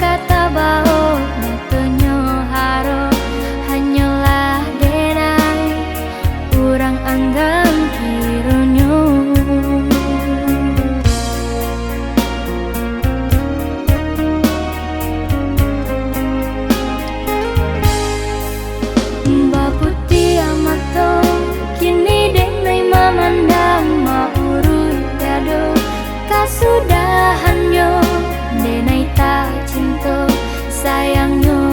kata bao nyatanya haro hanyalah denai urang anggang kironyo. Mbak putih amato kini denai mamandang maurut dado kasudahannya denai tak cinta sayangnya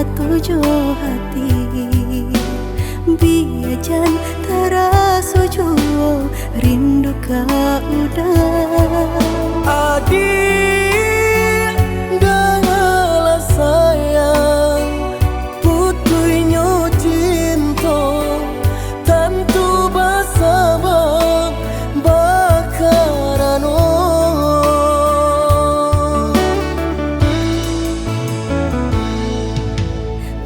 tujuh hati biajan terasa jua rindu kau udah adik dengarlah sayang putuinyo cinta tentu bersama bakarano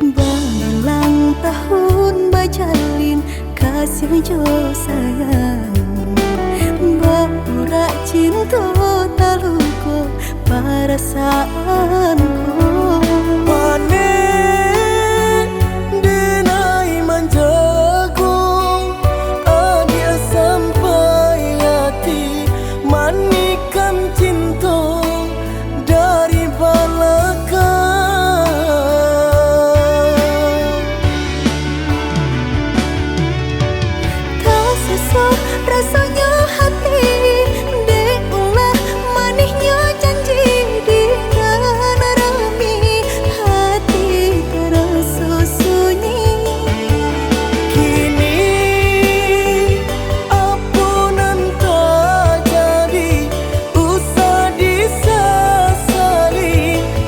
berulang tahun bajalin kasih jo sayang berurak cinta taluku perasaanku panen denai manjago adia sampai hati manikan cinta dari belakang tak sesak rasanya hati diulah manisnya janji di rami hati terasa sunyi kini ampunan tak jadi usah disesali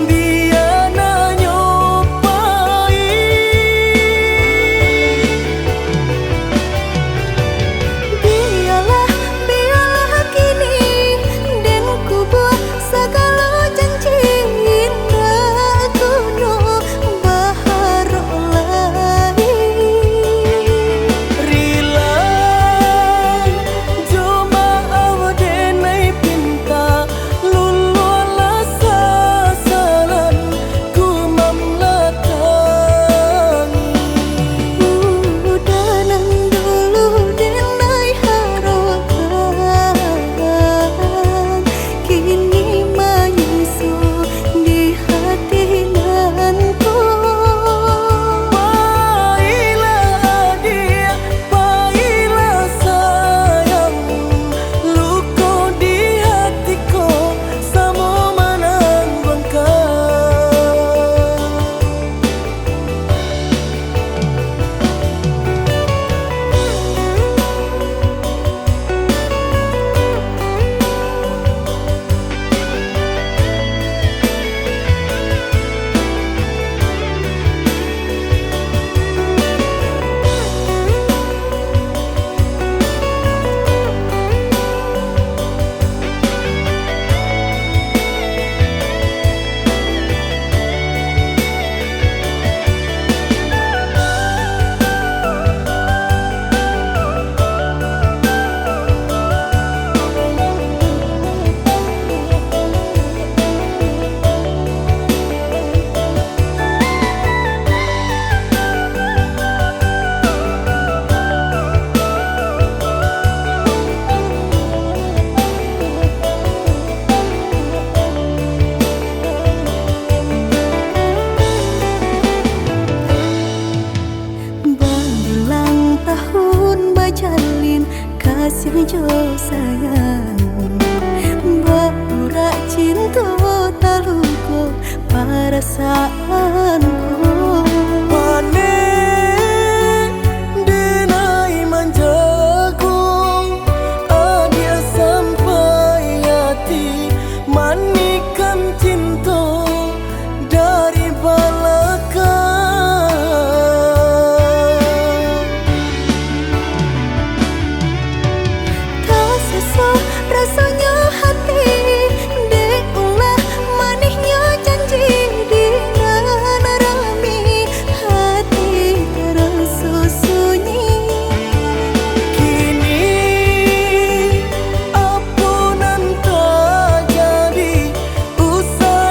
biar nyopai biarlah kini dan ku buat segala janji indah kuno baharu lagi rila cuma awdenai pinta lululah sasaran ku mamlatangi udanan dulu denai harapan kini menyusul di hati nanku Baiklah dia, baiklah sayang luka di hatiku sama manang bangkai berulang tahun bajalin kasih jo sayang berurak cinta taluku perasaanku panen denai manjago adia sampai hati manikan cinta dari belakang tak sesak rasanya hati diulah manisnya janji di rami hati terasa sunyi kini ampunan tak jadi usah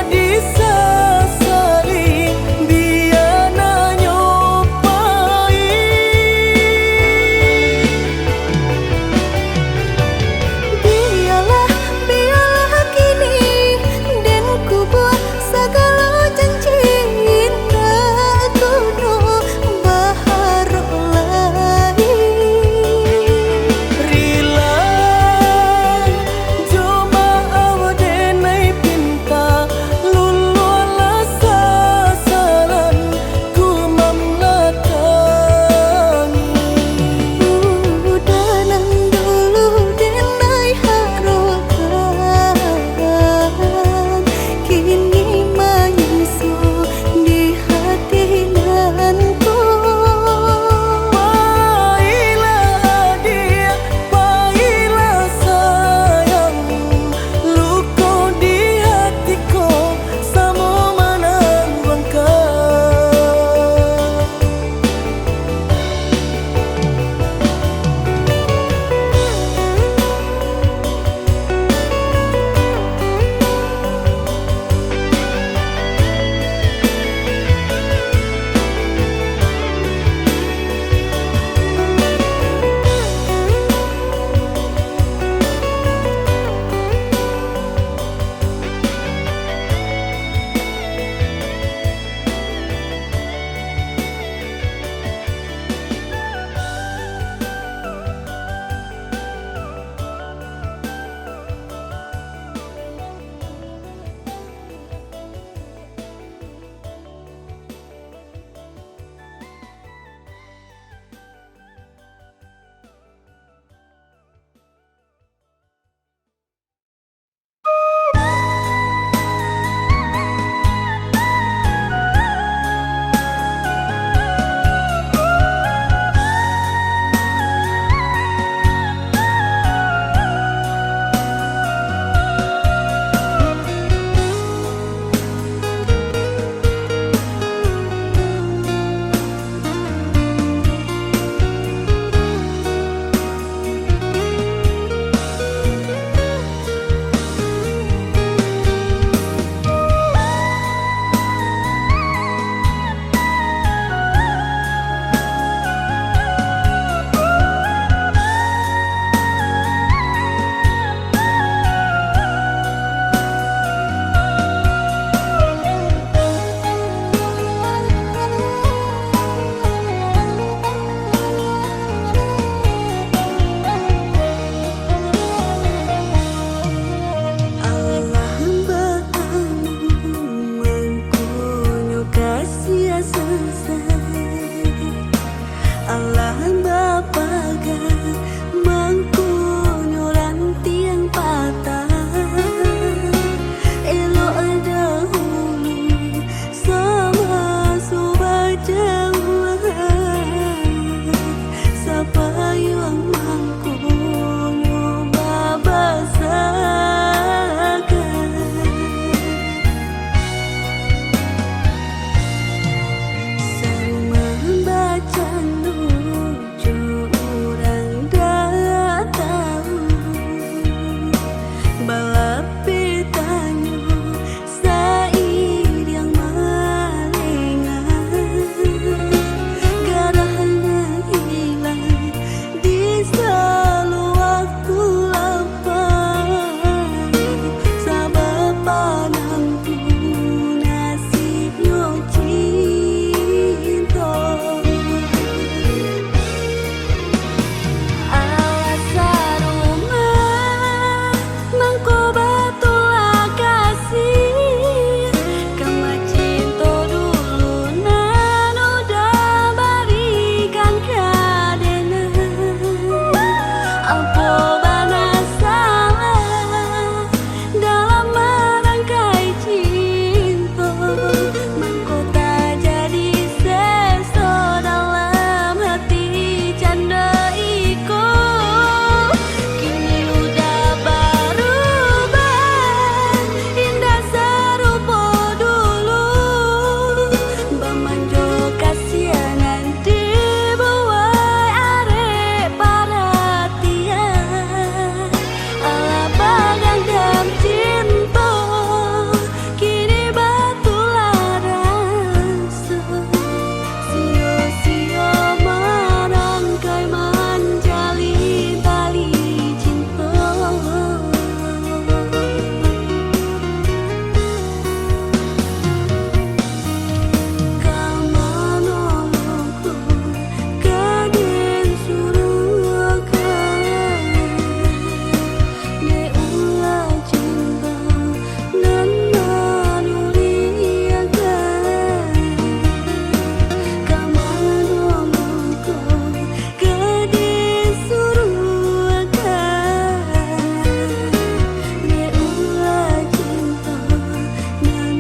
panangku nasibnya cinta. Alasan rumah mangko batulah kasih kama cinta dulu nan udah berikan kadena apa bana salah dalam merangkai cinta mangko tak jadi seso dalam hati canda iko kini udah berubah indah serupa dulu bamanjo kasianan dibuai arek perhatian ala bagandam cinta kini batulah rasa sia-sia merangkai menjalin tali cinta. Kamanolongku kaden suruhkan de ulah cinta dan manuliakan. Kamanolongku kaden suruhkan de ulah cinta dan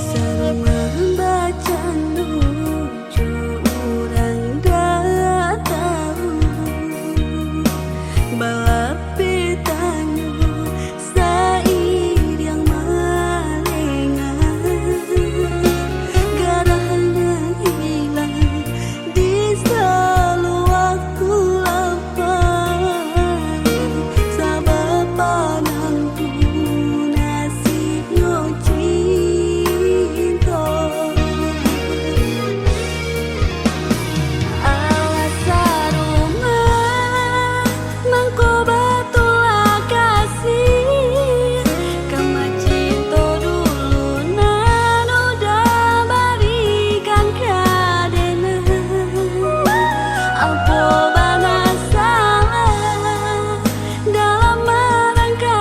sarua bacaan lucu urang dah tahu balapitannya sair yang malengan garahna hilang di seluakku lapang sabab panangku nasibnya cinta. Alasan rumah mangko batulah kasih kama cinta dulu nan udah berikan kadena apa bana salah dalam merangkai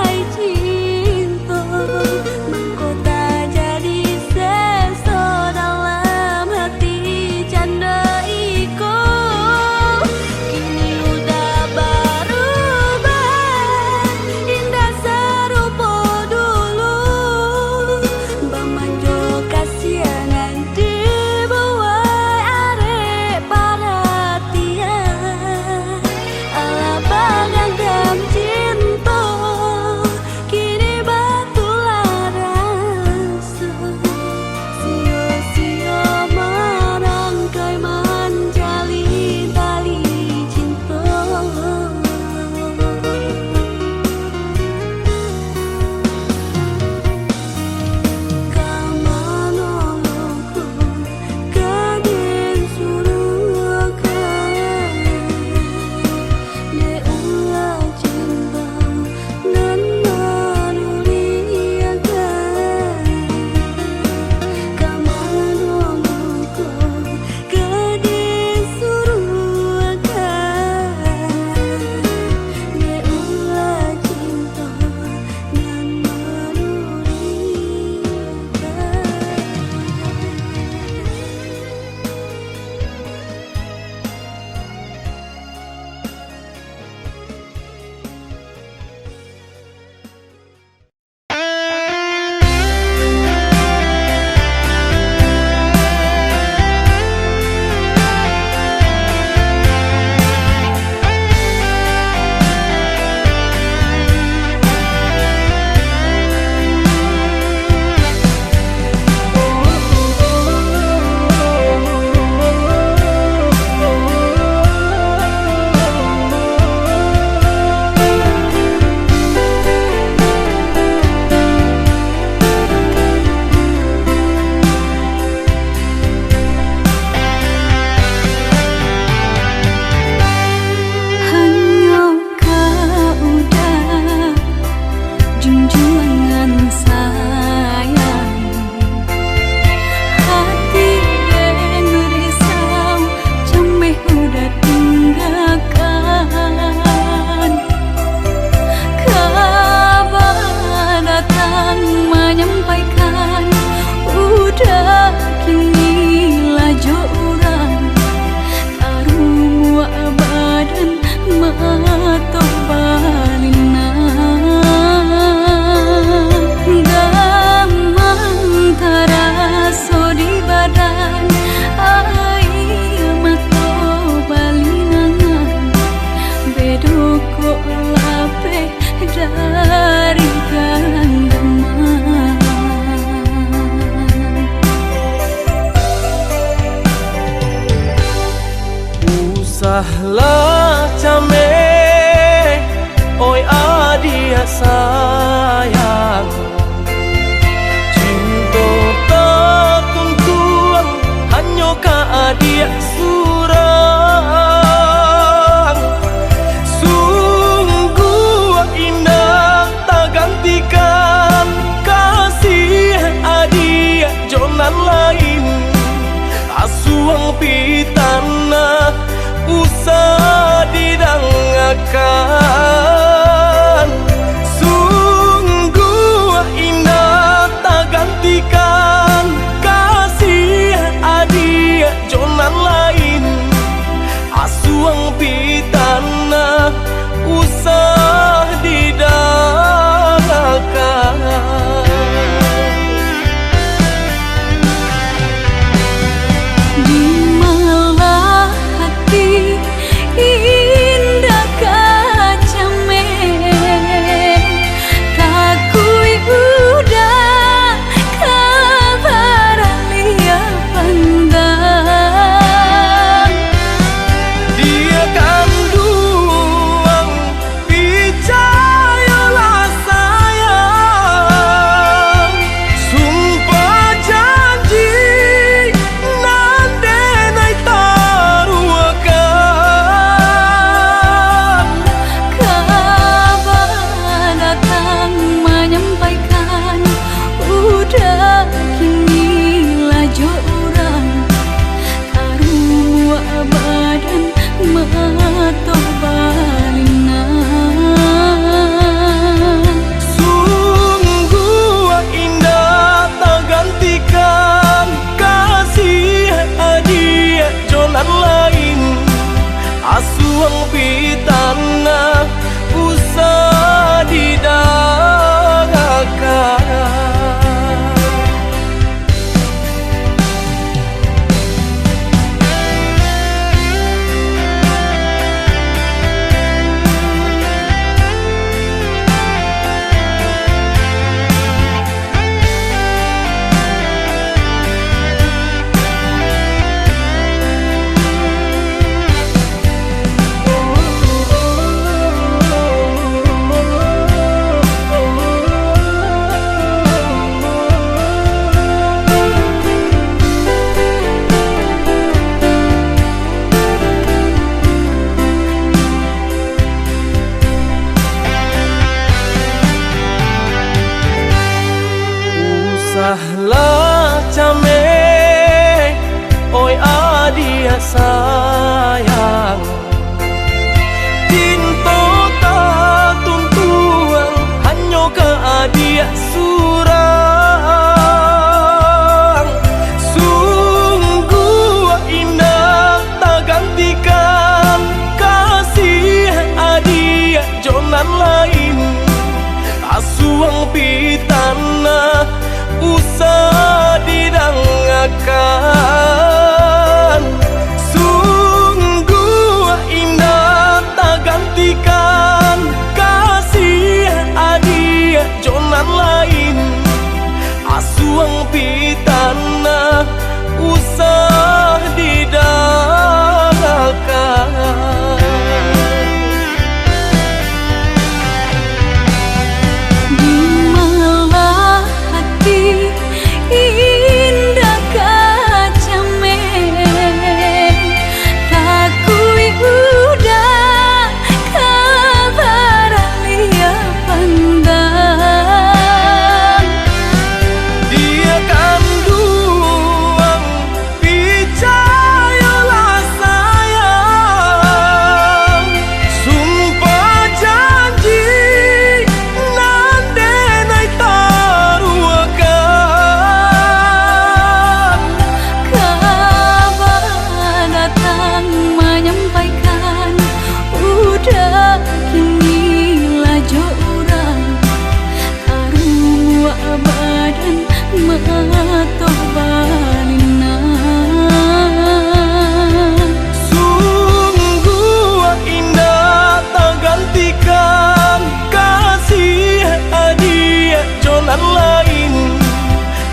asuang pitana usah didangakan. Sungguh indah tak gantikan kasih adik jonan lain, asuang pitana usah didanggakan. Di malah hati indah kacamen, takui udah kabar lia pandang. Dia kan duang picayolah sayang, sumpah janji nande nai taruakan. Kabar datang menyampaikan udah kini laju orang karua badan matoh balina. Sungguh indah tak gantikan kasih adik jonan lain,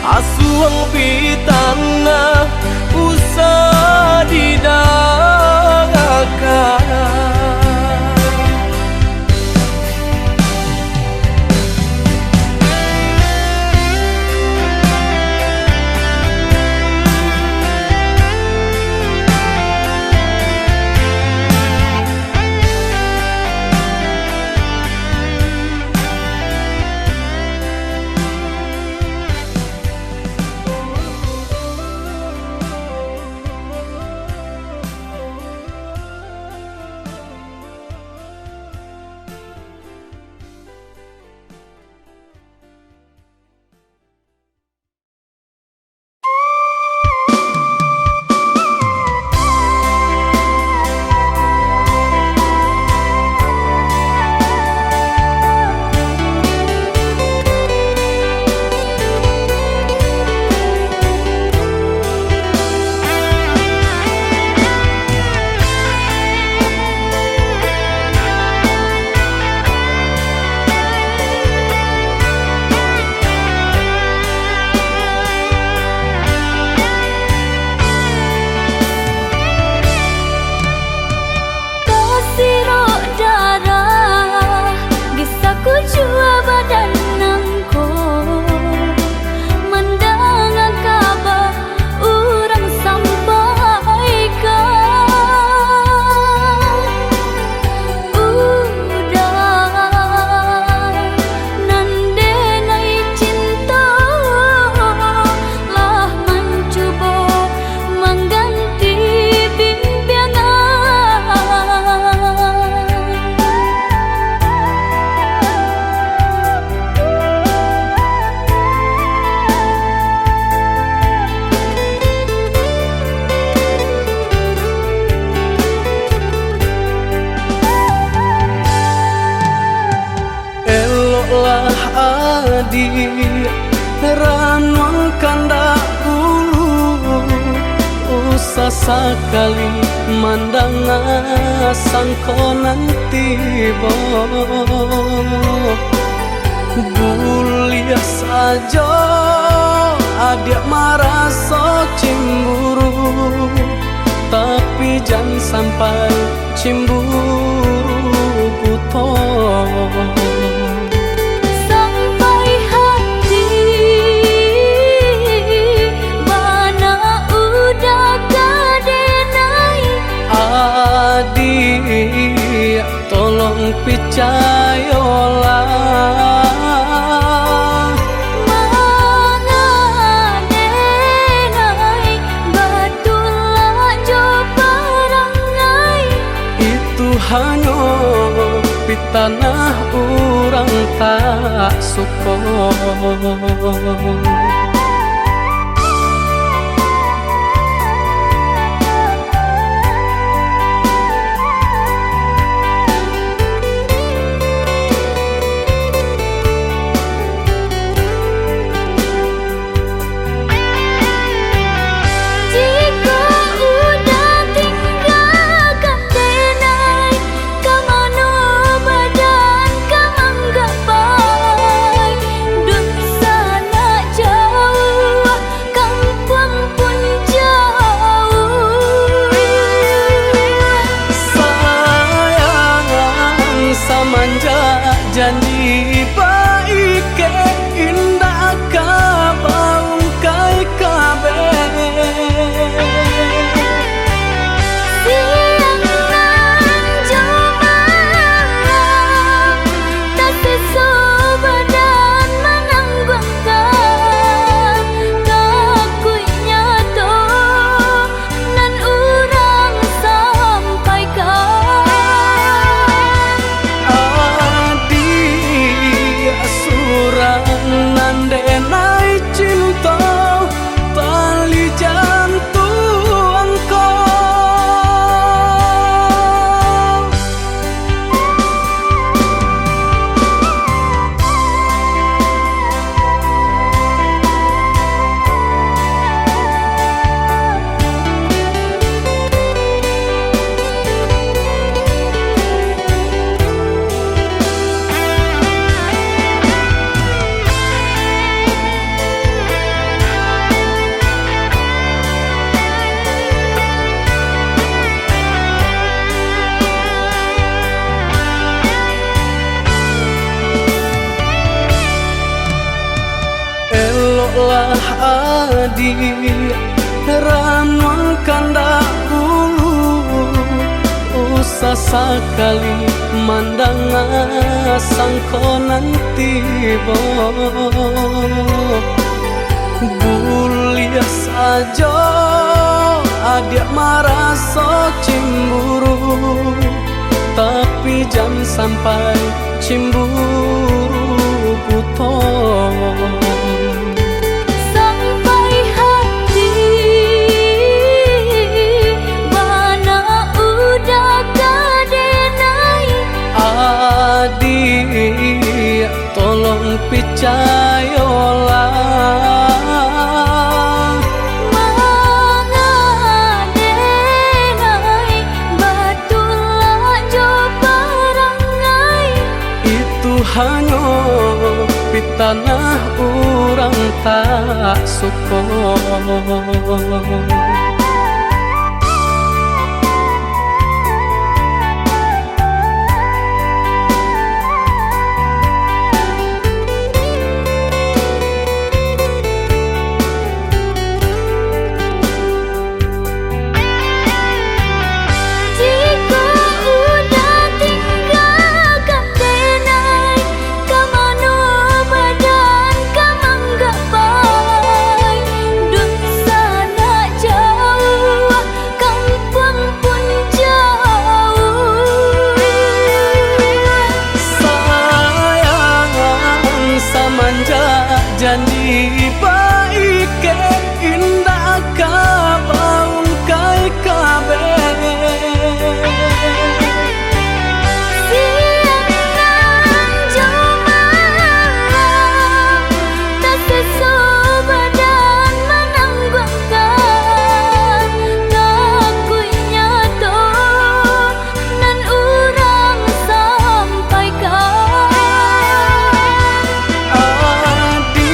asuang pitana usah didanggakan. Adik ranuang kandak dulu usah sekali mandang sangko nanti bulia saja adik marah so cemburu, tapi jangan sampai cemburu buto. Adik tolong percayalah, mangadenai batulah jo parangai, itu hanya pitanah orang tak suka. janji baik ke indah kabaung kai kabe. Siang nan jumalang tak sesubadan menanggungkan kakuinya to nan urang sampaikan. Adi asuran nandenai cinta tali jantung kau. Eloklah adi ranuang kanda ulu, usah sekali mandang sangkonan tiba. Bulia saja adik merasa cemburu, tapi jangan sampai cemburu putus. Sampai hati mana udah kadenai. Adi tolong percayalah, Mangadenai batulah jo parangai. itu hanya pitanah orang tak suka. Jika udah tinggalkan denai, kamano badan kamang gapai. Dun sana jauh, kampung pun jauh. Sayang samanja janji baik ke indah kabaung kai kabe. Siang nan jumalang tak sesubadan menanggungkan kakuinya to nan urang sampaikan. Adi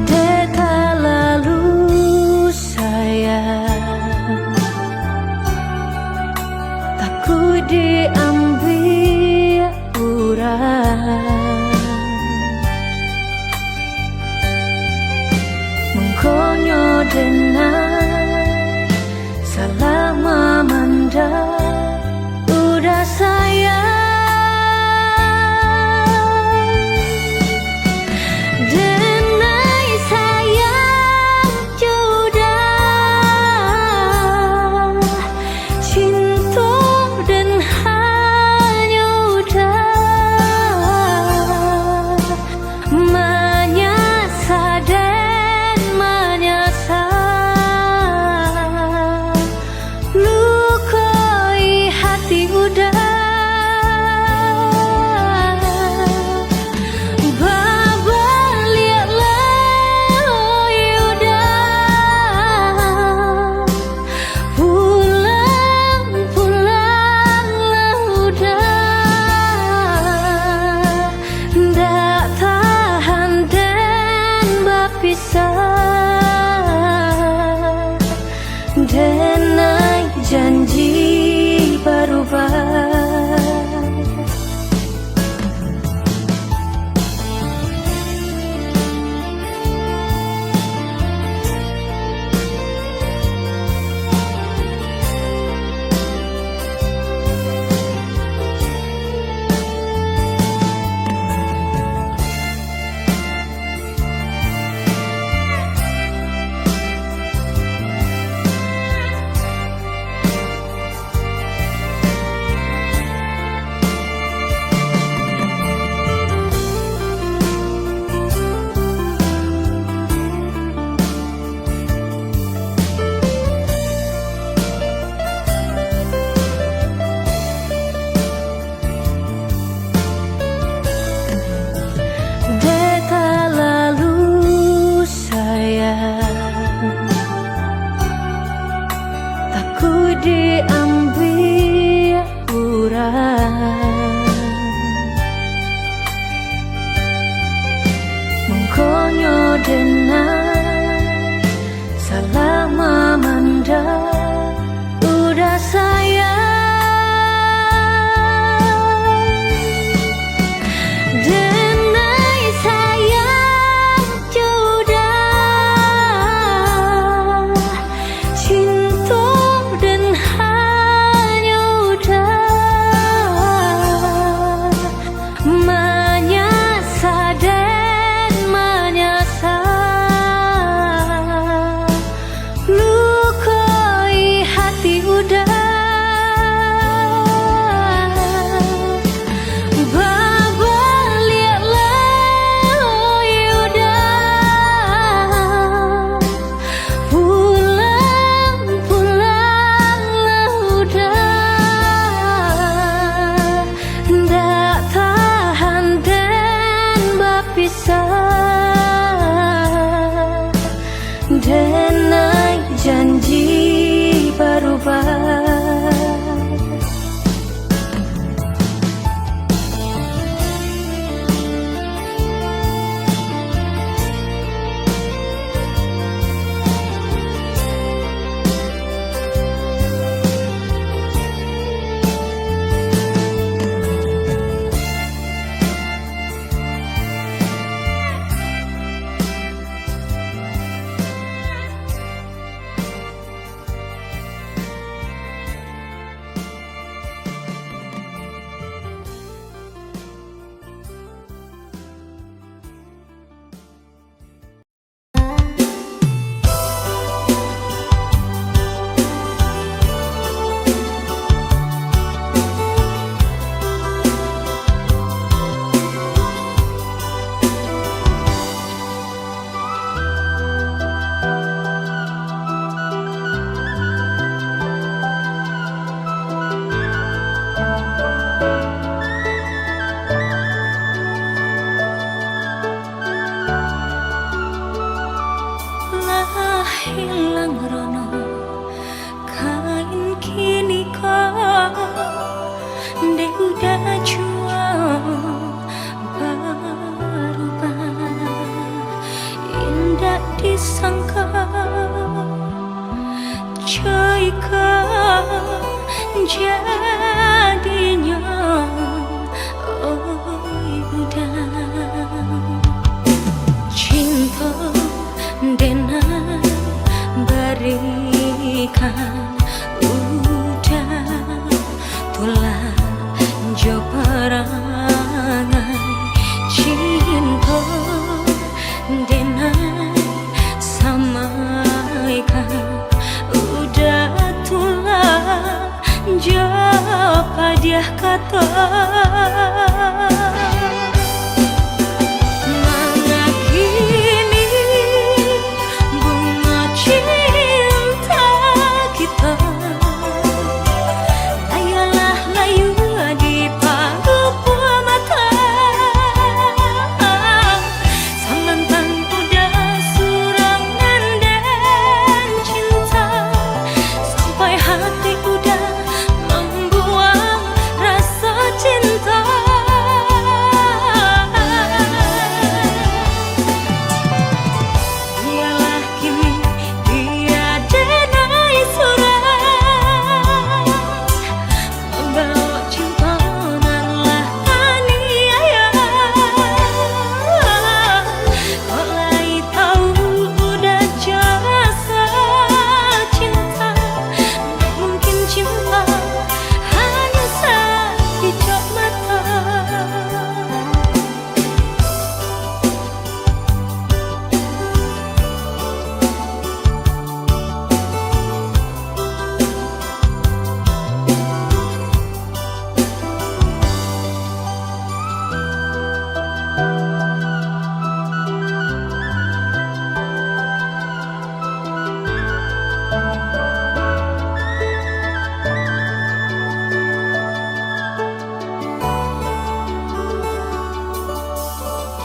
Deta lalu sayang, takut diambil orang, mengkonyo denai salah memandang udah sayang. Denai sayang sudah cinta dan hanya udah menyasa dan menyasa lukai hati udah denai janji berubah. Diambil orang, mengkonyo denai salah memandang udah sayang. Denai sayang sudah cinta menyasa dan menyasa lukai hati udah sangka Joyka jadinya udah cinta dengan berikan udah tulah jo perangai cinta dengan samaikan udah tulah jo padiah kata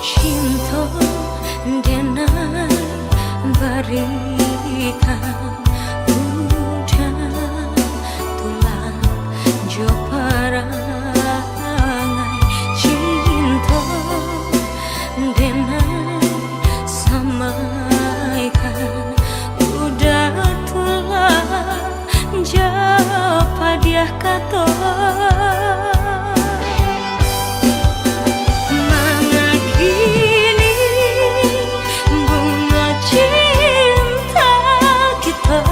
cinta dengan berikan udah tulang jo perangai cinta dengan samaikan udah tulang jo padiah kata cinta kita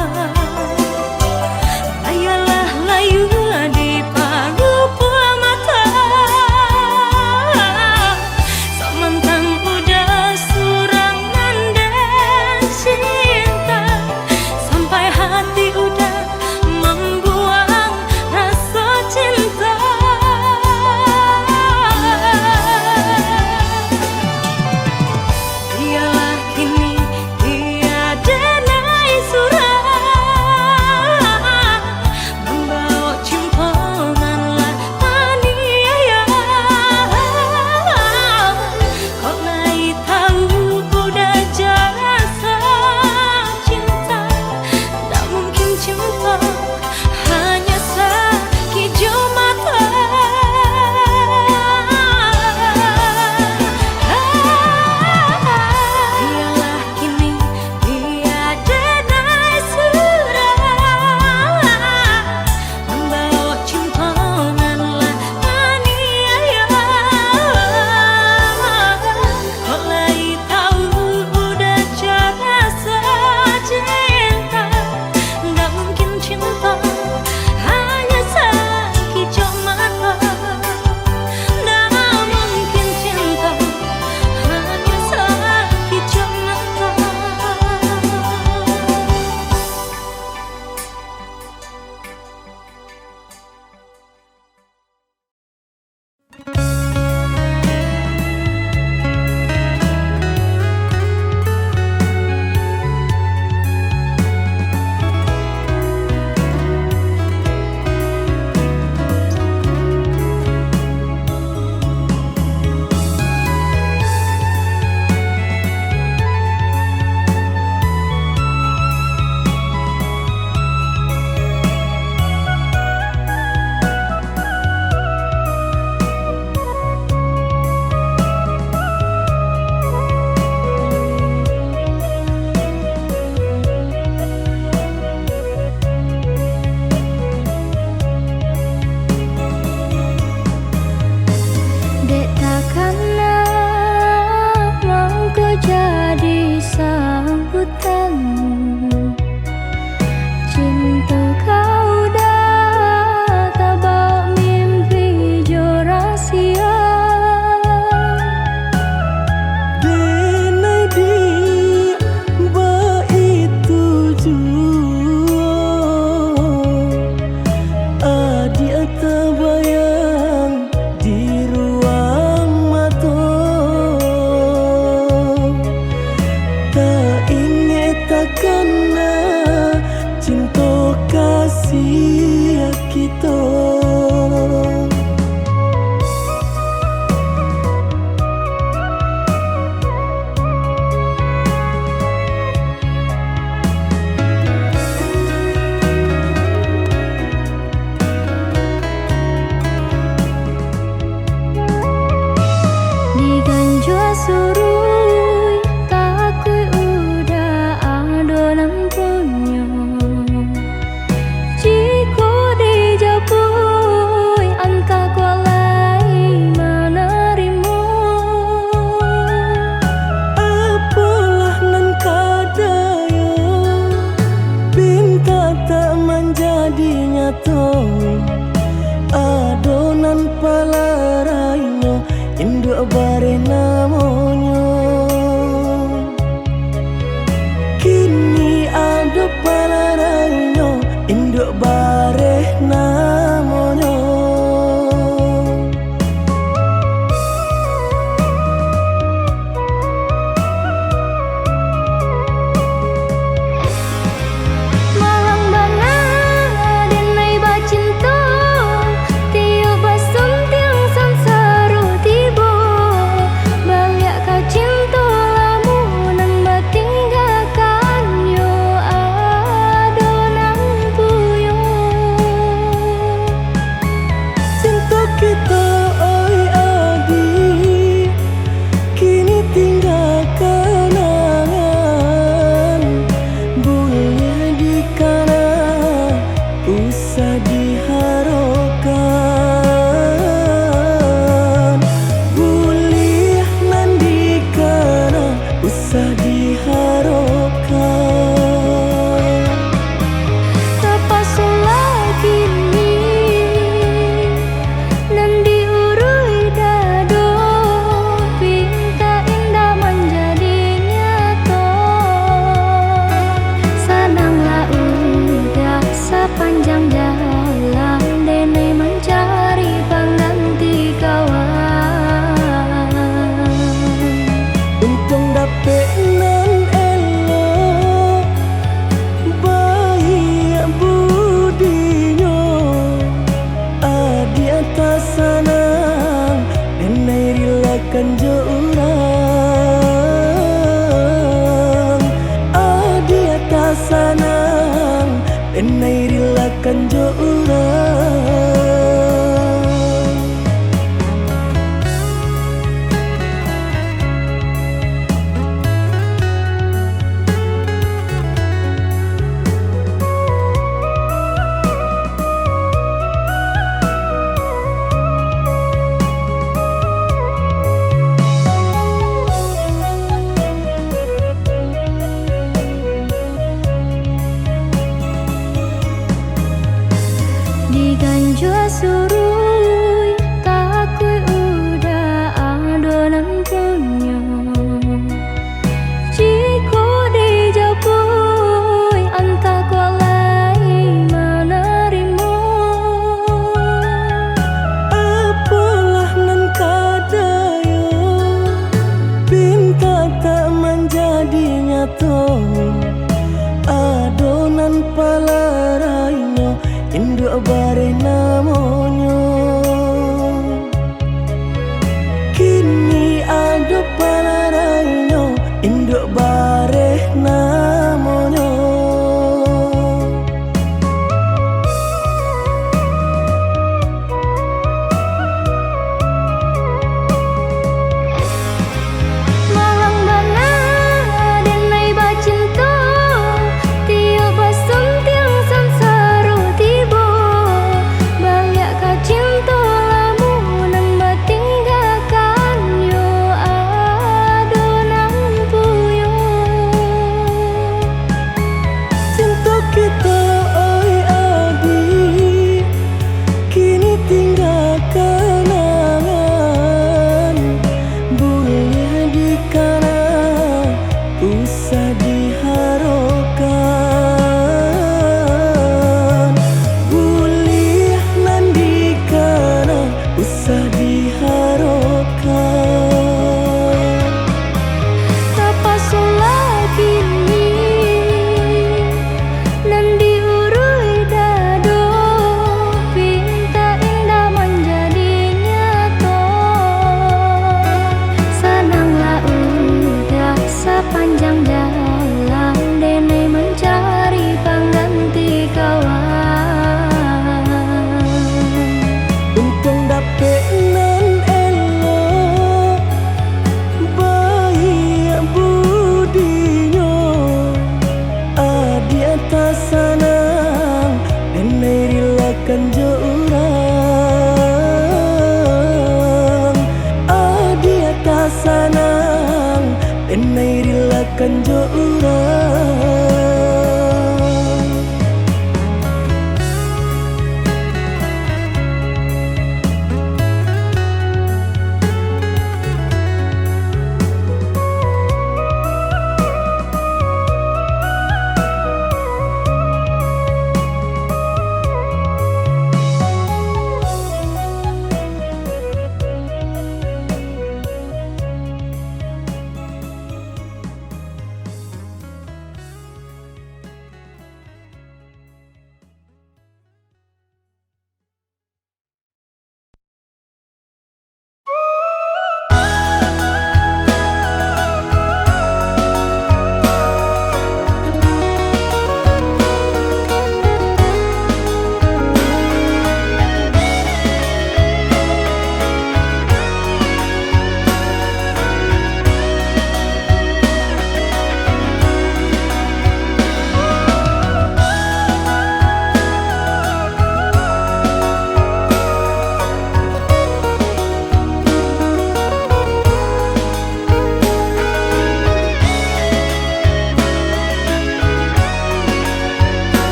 nyato adonan palaraino induk bare namonyo kini ado palaraino induk bare namonyo panjang jalan dene mencari pengganti kawan untung dapet nan elok baik budinyo adi atas sanang dene rilakan jo urang adi atas sanang dene rilakan jo urang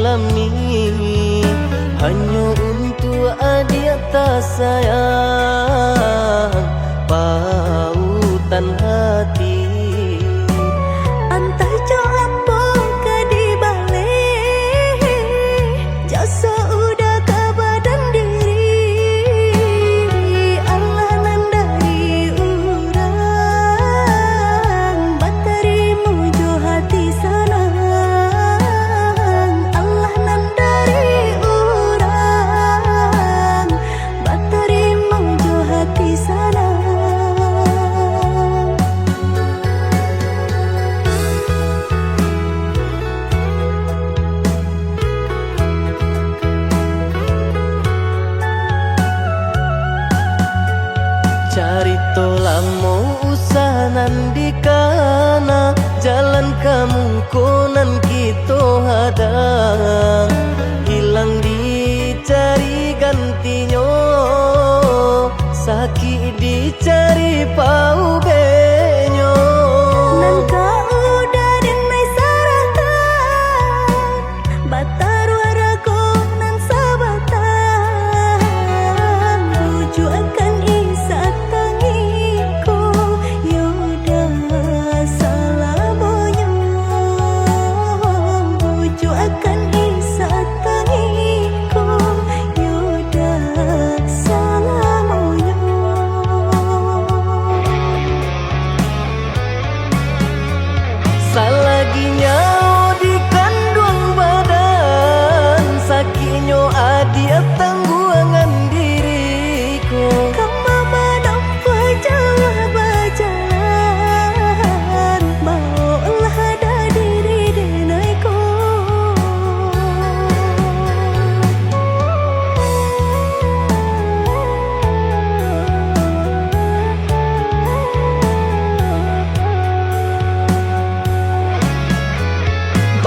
sulami hanya untuk adik tak sayang pautan hati. Entah jo apa ke di balik jasa udah ke badan diri. Allah nandari urang baterimu jo hati sanang. Allah nandari urang baterimu jo hati sanang. Carito lamo usahanan di kana jalan kamu konan kita hadang hilang dicari gantinya sakit dicari pau benyo. Nangka udah denai saratan batar waraku nan sabatan buju akan isa tangiku yoda salamonya buju akan isa tangiku yoda salamonya. Salaginya di kandung badan sakitnya adia tangguangan diriku. Kamu menampak jauh berjalan maulah ada diri denaiku.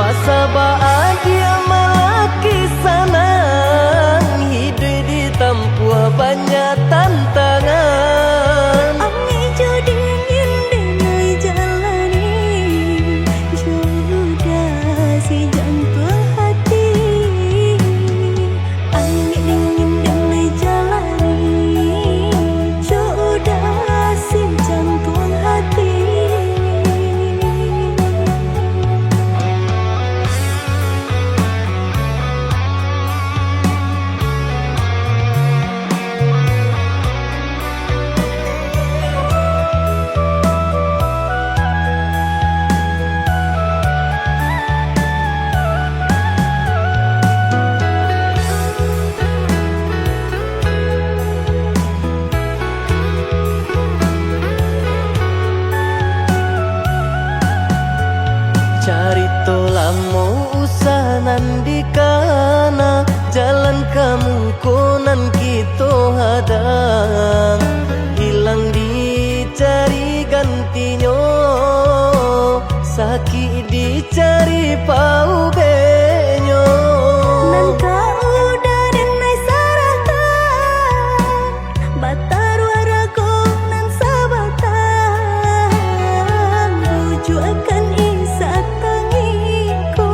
Basa bahagia malaki sanang hidup di tempuh banyak tantangan. Angin jo dingin denai jalani jodoh si jantung hati. Angin dingin denai jalani jodoh si jantung hati. Carito lamo usahanan di kana jalan kamu konan kita hadang hilang dicari gantinya sakit dicari pau benyo. Nangka udah denai saratan batar waraku nan sabatan buju akan isa tangiku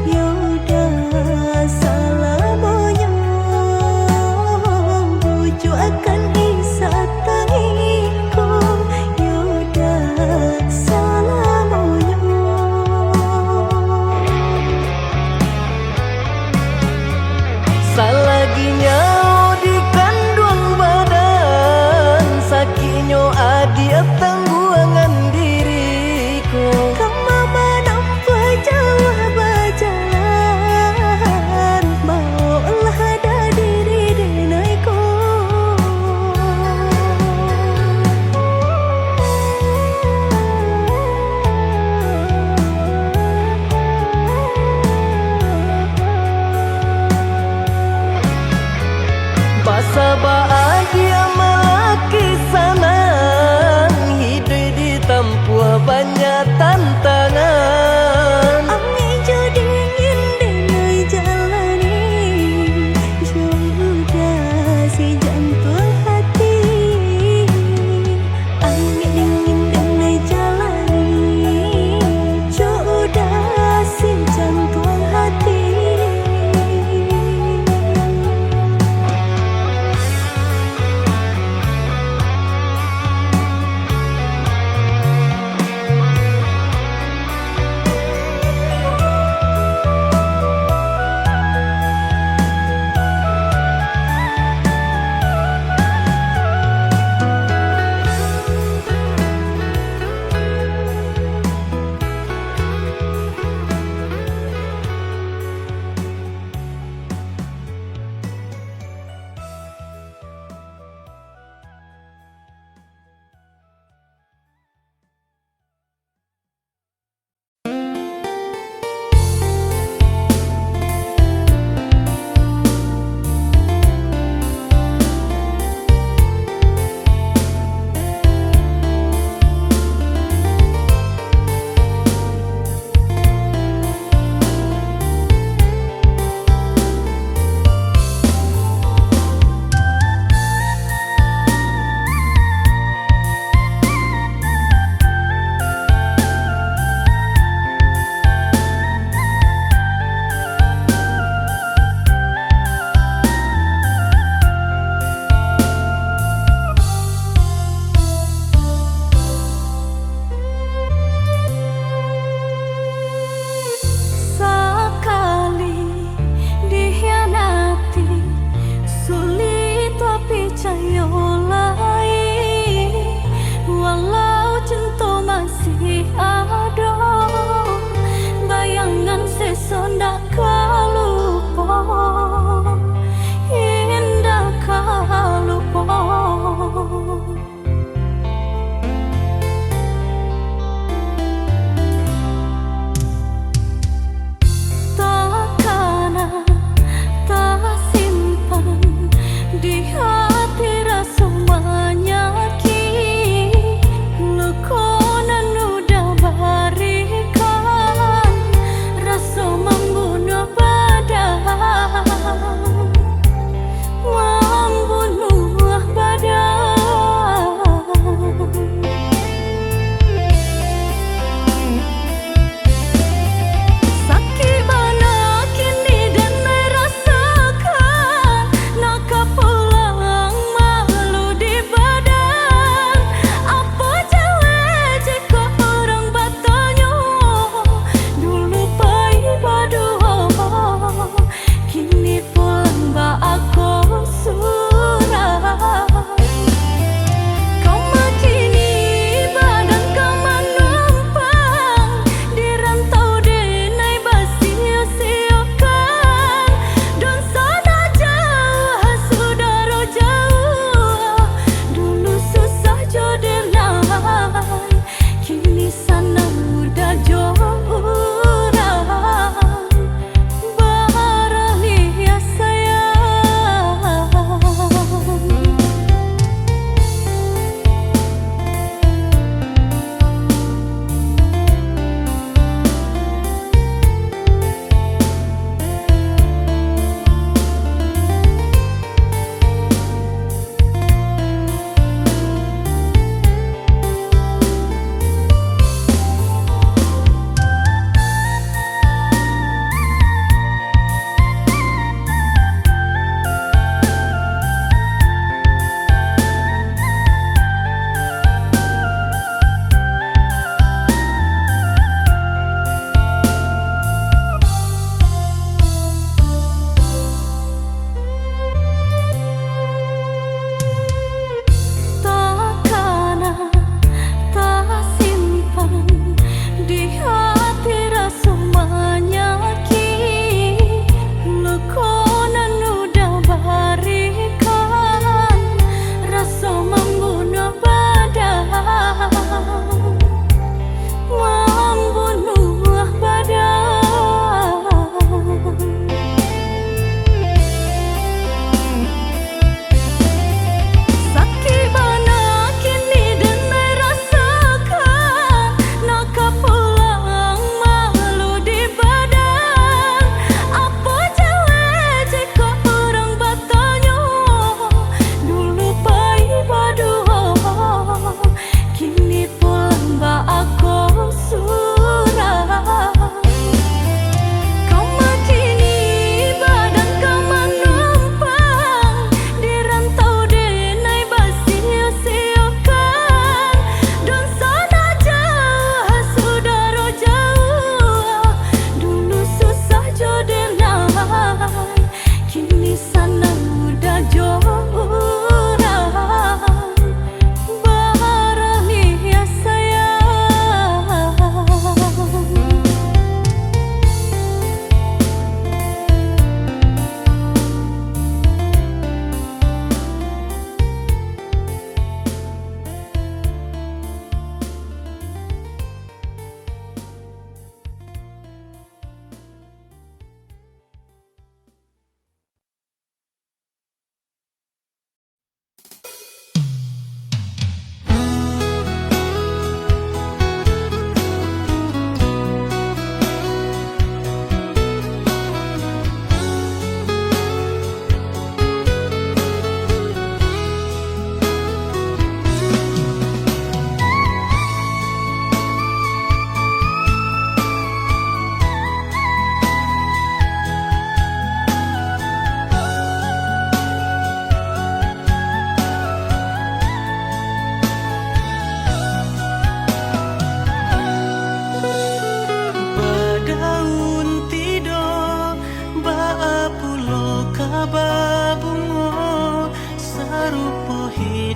yoda salamonya buju akan isa tangiku yoda salamonya. Salaginya di kandung badan sakitnya adia tangguangan diriku. Kamu menampak jauh berjalan maulah ada diri denaiku. Basa bahagia malaki sanang hidup di tempuh banyak tantangan. Angin jo dingin denai jalani jodoh si jantung hati. Angin dingin denai jalani jodoh si jantung hati. ayo lain. Walau cinta masih ada, bayangan sesondak kalupa, indah kalupa. Tak simpan di hati rasa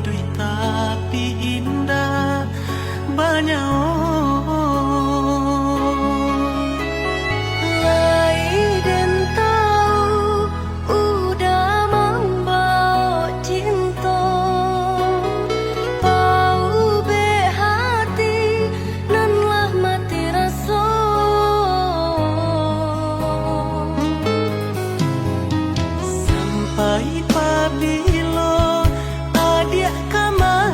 duit tapi indah banyak Laiden tahu udah membawa cinta Pau be hati nan lah mati rasa sampai pabilo adik kamar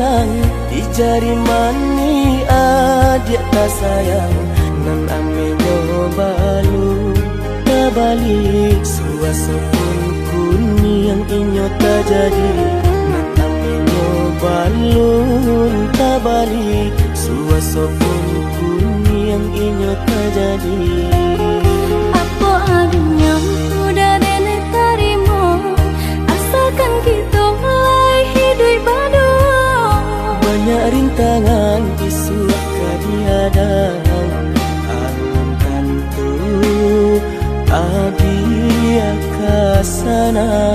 sang di jari mani adik tak sayang nan ame nyobalu balik suasa pun kuni yang inyo tak jadi nan ame nyobalun tak balik suasa pun kuni yang inyo tak jadi. Apa adanya udah nenek tarimo asalkan kita mulai hidup baru. Banyak rintangan isu kadiadang alam tentu abia kasana.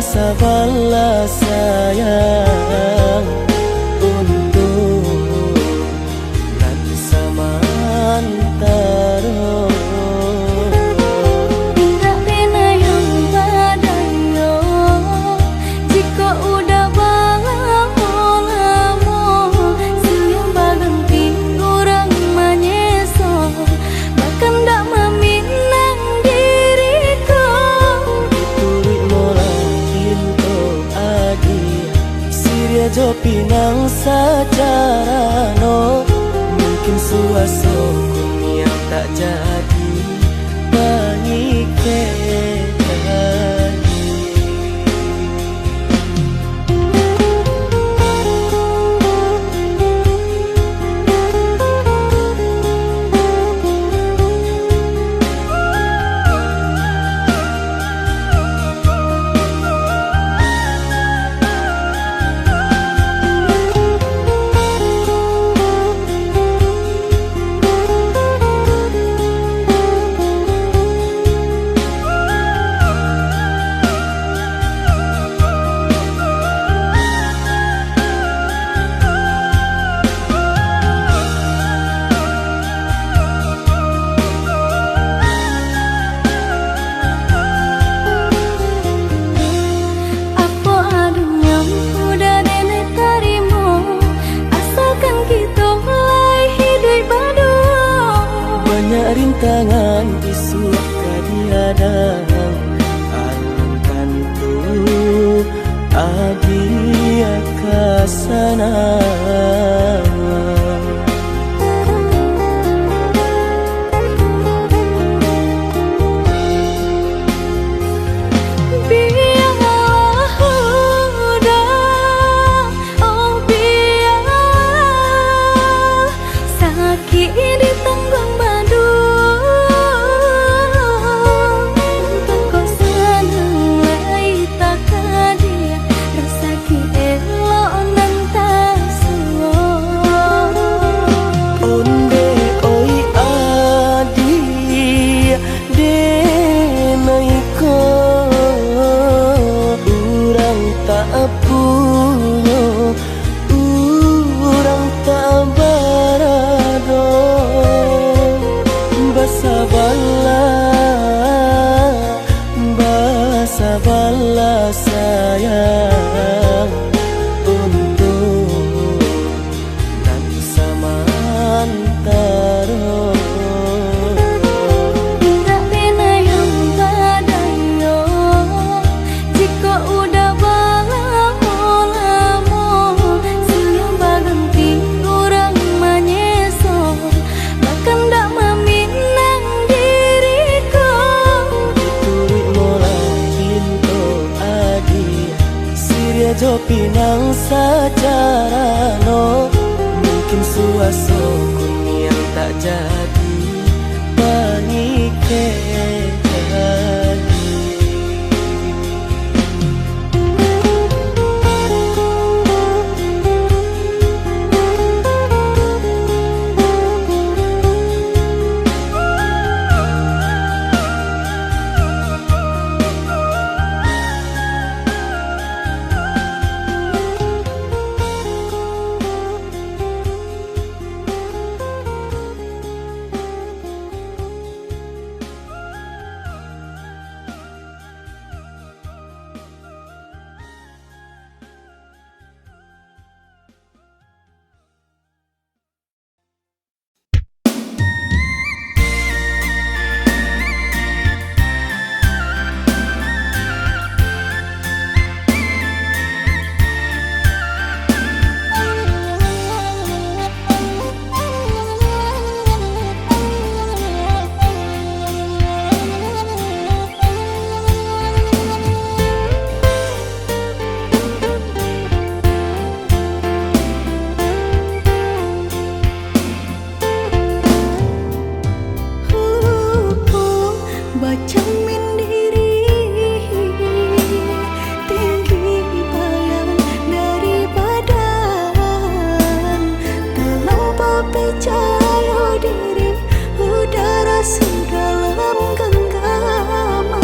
Sabarlah sayang untuk nanti samantara. Tidak pernah yang badayo jika udah lamo siang baganti orang menyeso bahkan tak meminang diriku. Turik mola Siria jo pinang secara no mungkin suaso kun yang tak jadi mengikat. Rintangan isu kadiadang alam tentu abia kasana. Sabarlah sayang untuk nanti samantara. Tidak pernah yang badayo jika udah lamo siang baganti orang menyeso bahkan tak meminang diriku. Turik mola Siria jo pinang secara no mungkin suaso kun yang tak jadi Baca mindiri tinggi bayang dari badan, terlampau percaya diri udara sedalam genggaman.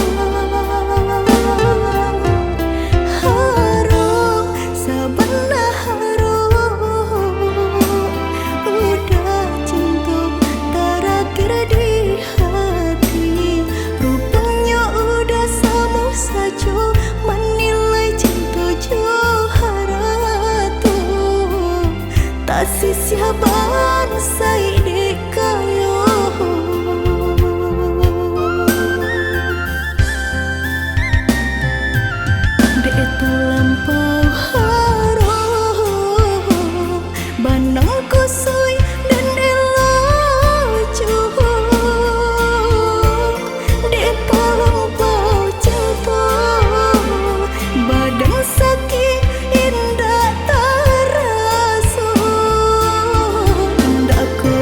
Harum sabana harum udah cinta terakhir di hati. Rupanya udah sama saja menilai cinta Johara tu. Tak sisiaban saya dikayo. Dek terlampau harum banang kusui dan elaju. Dek terlampau cinta badan sakit indah terasa. Hendak ku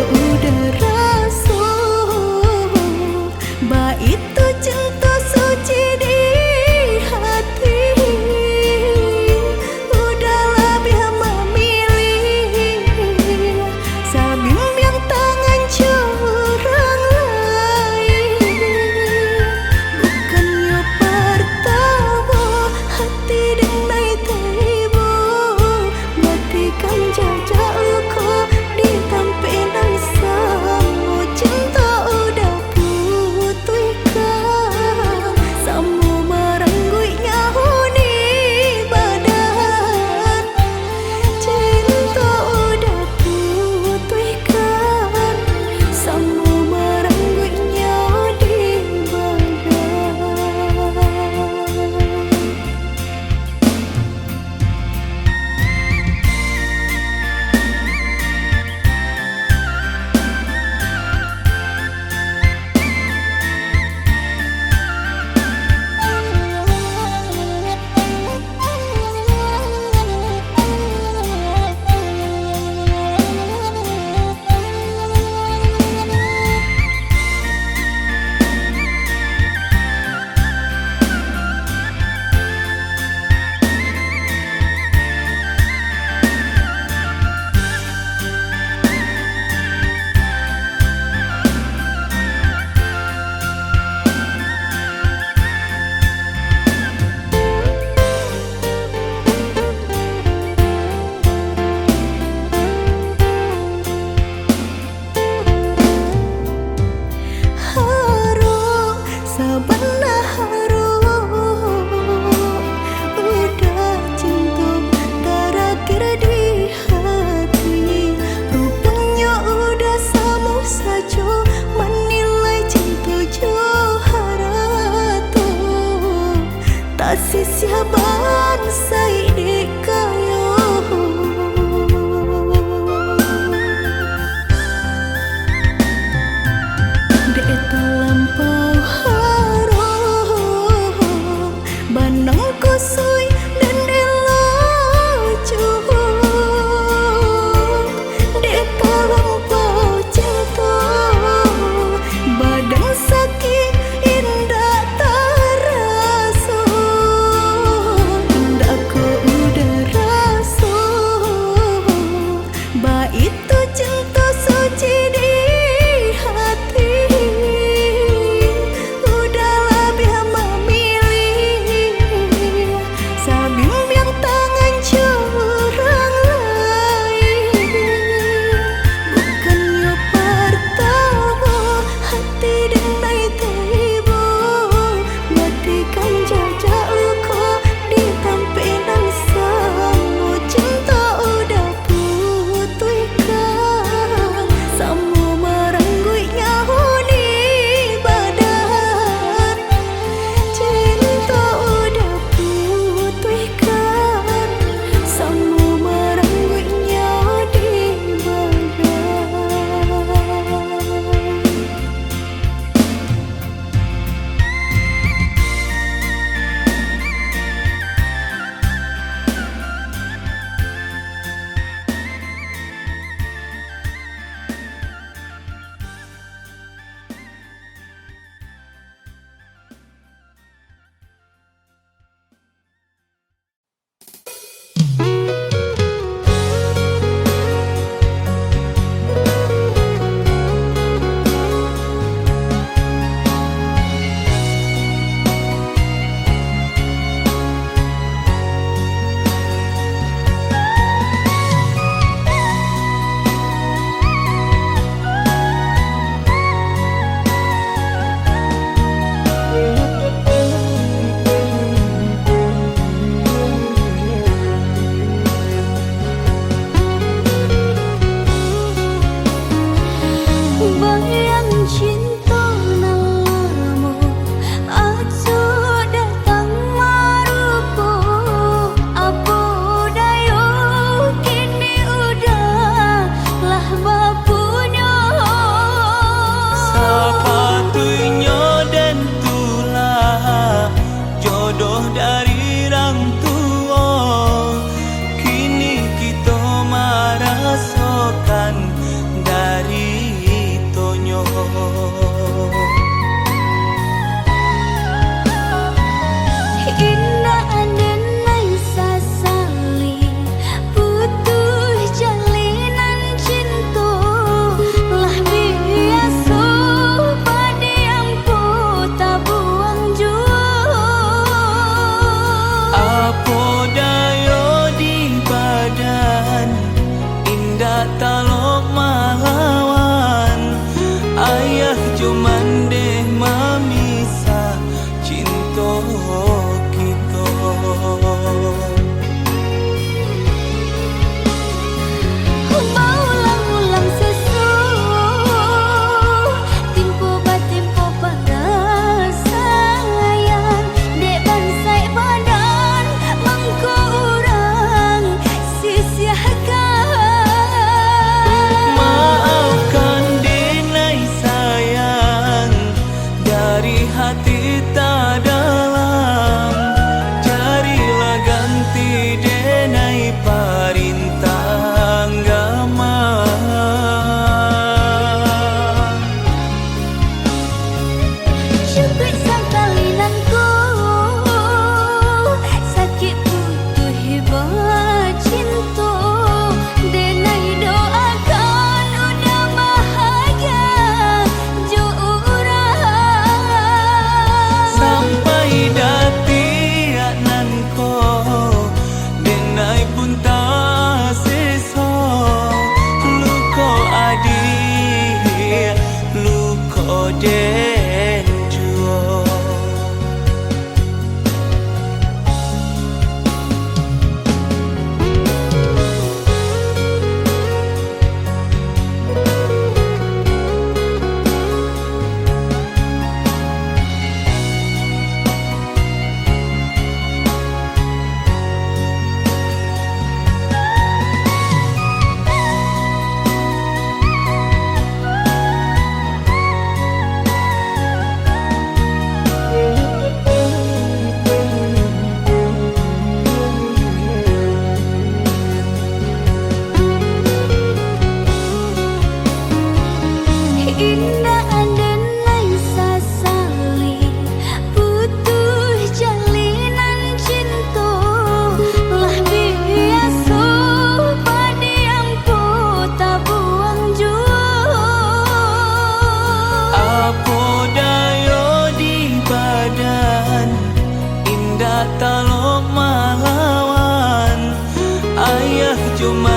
pun tak sesa, luka adik, luka den jua. Indah andai sasali butuh jalinan cinta lah biasa padiam tak buang jua. Apa daya di badan indah talok mahawan, ayah cuma